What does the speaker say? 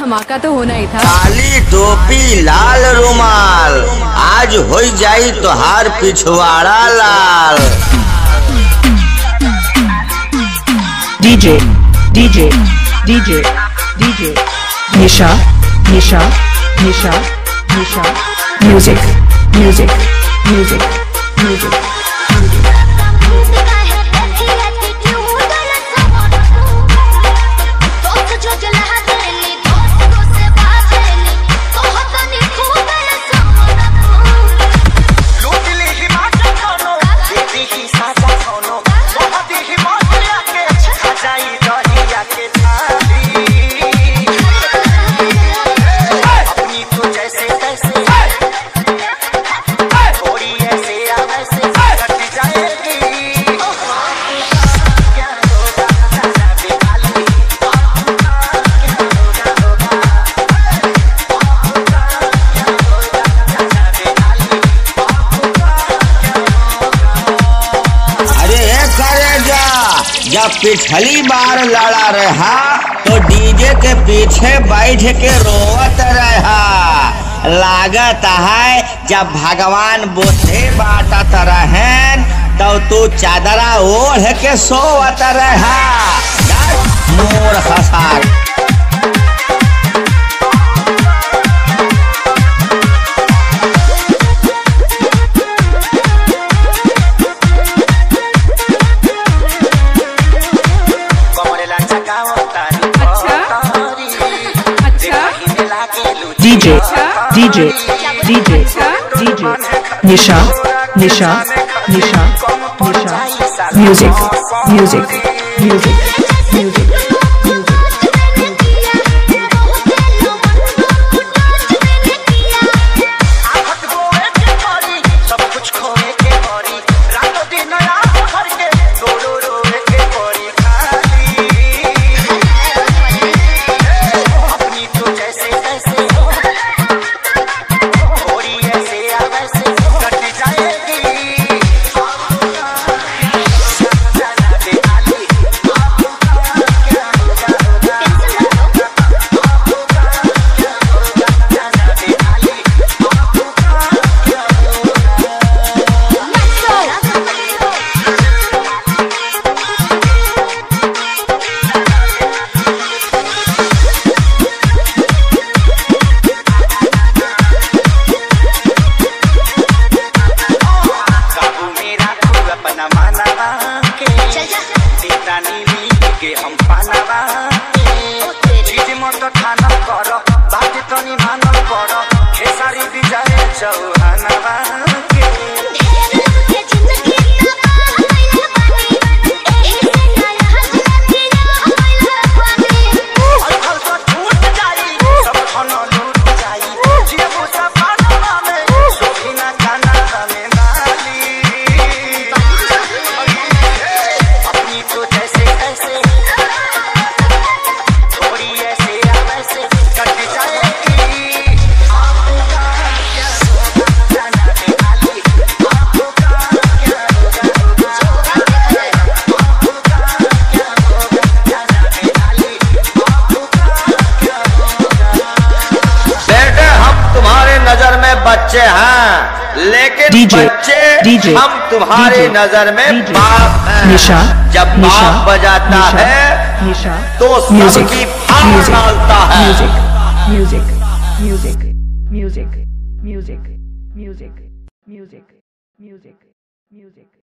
धमाका तो होना ही था। काली टोपी लाल रुमाल, आज हो जाई तोहार पिछवाड़ा लाल। DJ DJ DJ DJ Nisha Nisha Nisha Nisha music music music music जब पिछली बार लड़ा रहा तो डीजे के पीछे बैठ के रोवत रहा। लागत है जब भगवान बुद्धि बांटत रहन तो तू चादरा ओढ़ के सोवत रहा। मोर हसार DJ DJ DJ DJ Nisha Nisha Nisha Nisha music music music music बच्चे हैं लेकिन डीजे बच्चे डीजे हम तुम्हारे नजर में बाप हैं। निशा जब बाप बजाता है निशा तो सबकी फाड़ डालता है। Music music music music music music music music music